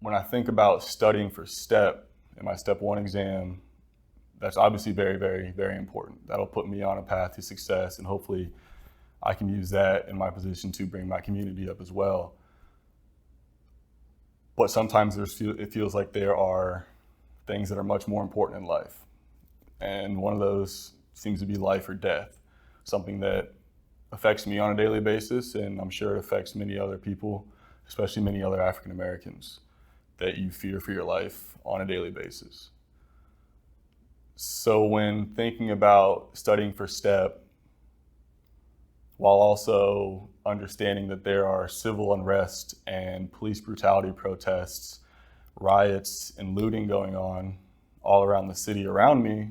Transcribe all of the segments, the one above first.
when I think about studying for STEP in my Step 1 exam, that's obviously very, very, very important. That'll put me on a path to success, and hopefully I can use that in my position to bring my community up as well. But sometimes it feels like there are things that are much more important in life. And one of those seems to be life or death, something that affects me on a daily basis, and I'm sure it affects many other people, especially many other African Americans, that you fear for your life on a daily basis. So when thinking about studying for STEP, while also understanding that there are civil unrest and police brutality protests, riots, and looting going on all around the city around me,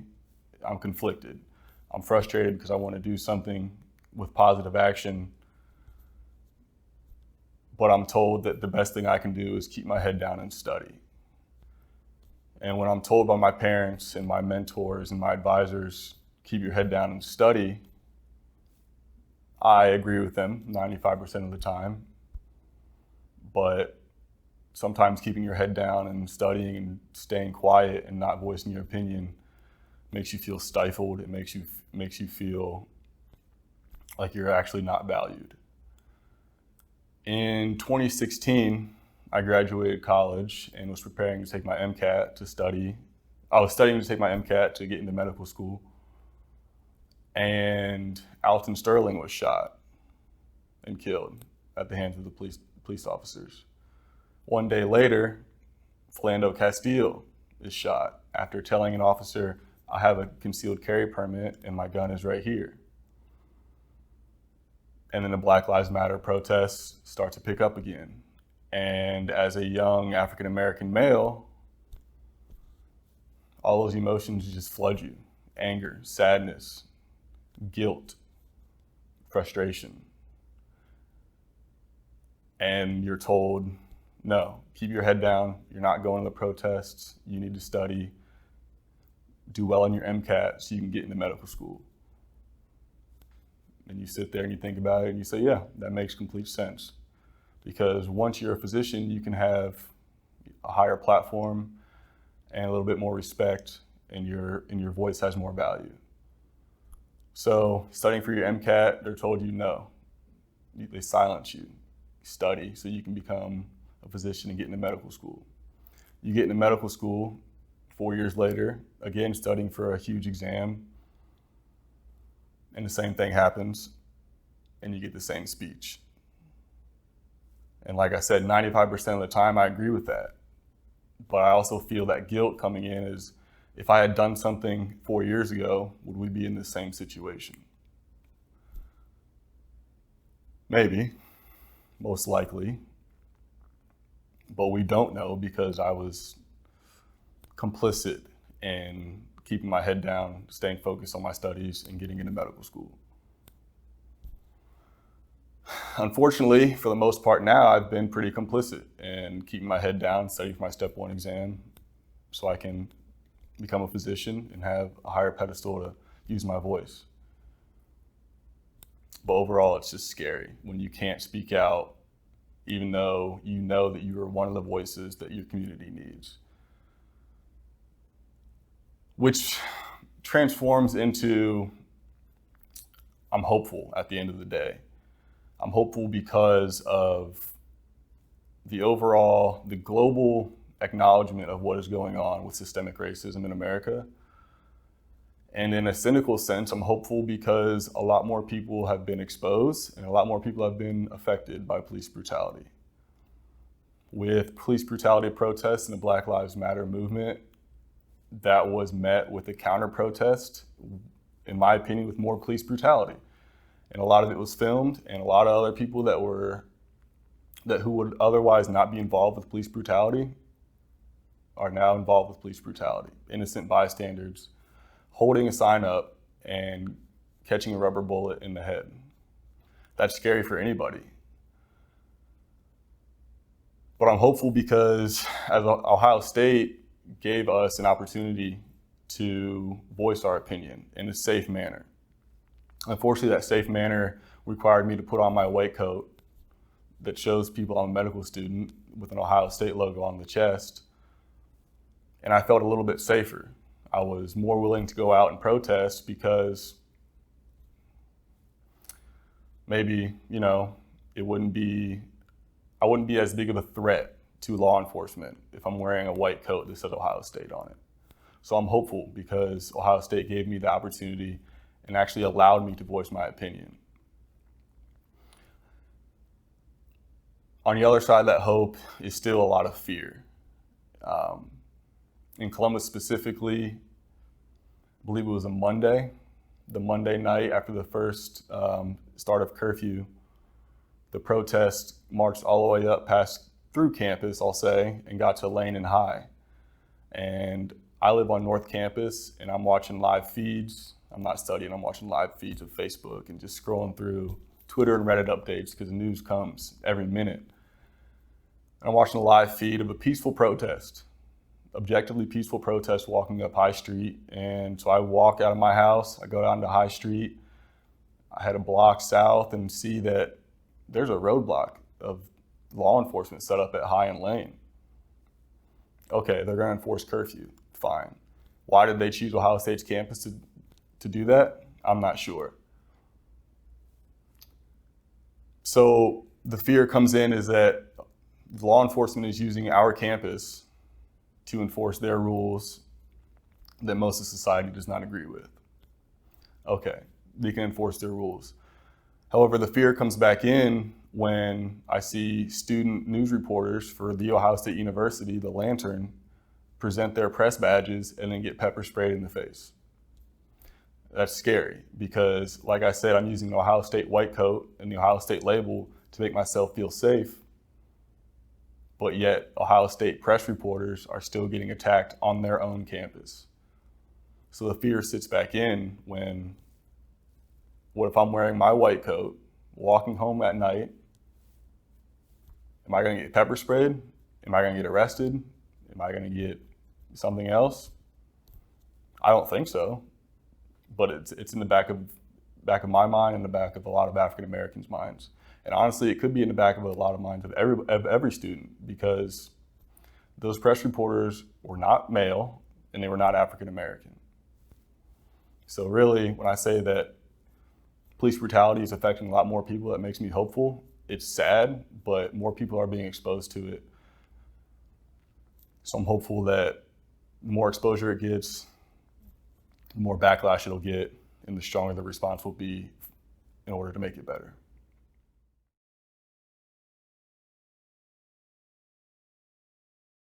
I'm conflicted. I'm frustrated because I want to do something with positive action, but I'm told that the best thing I can do is keep my head down and study. And when I'm told by my parents and my mentors and my advisors, keep your head down and study, I agree with them 95% of the time. But sometimes keeping your head down and studying and staying quiet and not voicing your opinion makes you feel stifled. It makes you feel like you're actually not valued. In 2016, I graduated college and was preparing to take my MCAT to study. I was studying to take my MCAT to get into medical school. And Alton Sterling was shot and killed at the hands of the police officers. One day later, Philando Castile is shot after telling an officer, "I have a concealed carry permit and my gun is right here." And then the Black Lives Matter protests start to pick up again. And as a young African American male, all those emotions just flood you. Anger, sadness, guilt, frustration. And you're told, no, keep your head down. You're not going to the protests. You need to study. Do well on your MCAT so you can get into medical school. And you sit there and you think about it and you say, yeah, that makes complete sense. Because once you're a physician, you can have a higher platform and a little bit more respect, and your voice has more value. So studying for your MCAT, they're told you no. They silence you. Study so you can become a physician and get into medical school. You get into medical school 4 years later, again studying for a huge exam, and the same thing happens, and you get the same speech. And like I said, 95% of the time I agree with that. But I also feel that guilt coming in is, if I had done something 4 years ago, would we be in the same situation? Maybe, most likely. But we don't know because I was complicit in keeping my head down, staying focused on my studies, and getting into medical school. Unfortunately, for the most part now, I've been pretty complicit in keeping my head down, studying for my Step 1 exam so I can become a physician and have a higher pedestal to use my voice. But overall, it's just scary when you can't speak out, even though you know that you are one of the voices that your community needs. Which transforms into, I'm hopeful at the end of the day. I'm hopeful because of the global acknowledgement of what is going on with systemic racism in America. And in a cynical sense, I'm hopeful because a lot more people have been exposed and a lot more people have been affected by police brutality. With police brutality protests and the Black Lives Matter movement, that was met with a counter protest, in my opinion, with more police brutality. And a lot of it was filmed, and a lot of other people who would otherwise not be involved with police brutality are now involved with police brutality. Innocent bystanders holding a sign up and catching a rubber bullet in the head. That's scary for anybody. But I'm hopeful because as Ohio State gave us an opportunity to voice our opinion in a safe manner. Unfortunately, that safe manner required me to put on my white coat that shows people I'm a medical student with an Ohio State logo on the chest. And I felt a little bit safer. I was more willing to go out and protest because maybe, I wouldn't be as big of a threat to law enforcement if I'm wearing a white coat that says Ohio State on it. So I'm hopeful because Ohio State gave me the opportunity and actually allowed me to voice my opinion. On the other side of that hope is still a lot of fear. In Columbus specifically, I believe it was a Monday, the Monday night after the first start of curfew, the protest marched all the way up through campus, I'll say, and got to Lane and High. And I live on North Campus and I'm watching live feeds. I'm not studying, I'm watching live feeds of Facebook and just scrolling through Twitter and Reddit updates because the news comes every minute. I'm watching a live feed of a peaceful protest, objectively peaceful protest walking up High Street. And so I walk out of my house, I go down to High Street, I head a block south and see that there's a roadblock of law enforcement set up at High and Lane. Okay, they're gonna enforce curfew, fine. Why did they choose Ohio State's campus to do that? I'm not sure. So the fear comes in is that law enforcement is using our campus to enforce their rules that most of society does not agree with. Okay, they can enforce their rules. However, the fear comes back in when I see student news reporters for The Ohio State University, the Lantern, present their press badges and then get pepper sprayed in the face. That's scary because, like I said, I'm using the Ohio State white coat and the Ohio State label to make myself feel safe. But yet, Ohio State press reporters are still getting attacked on their own campus. So the fear sits back in when, what if I'm wearing my white coat, walking home at night? Am I gonna get pepper sprayed? Am I gonna get arrested? Am I gonna get something else? I don't think so, but it's in the back of my mind and the back of a lot of African Americans' minds. And honestly, it could be in the back of a lot of minds of every student because those press reporters were not male and they were not African American. So really, when I say that police brutality is affecting a lot more people, that makes me hopeful. It's sad, but more people are being exposed to it. So I'm hopeful that the more exposure it gets, the more backlash it'll get, and the stronger the response will be in order to make it better.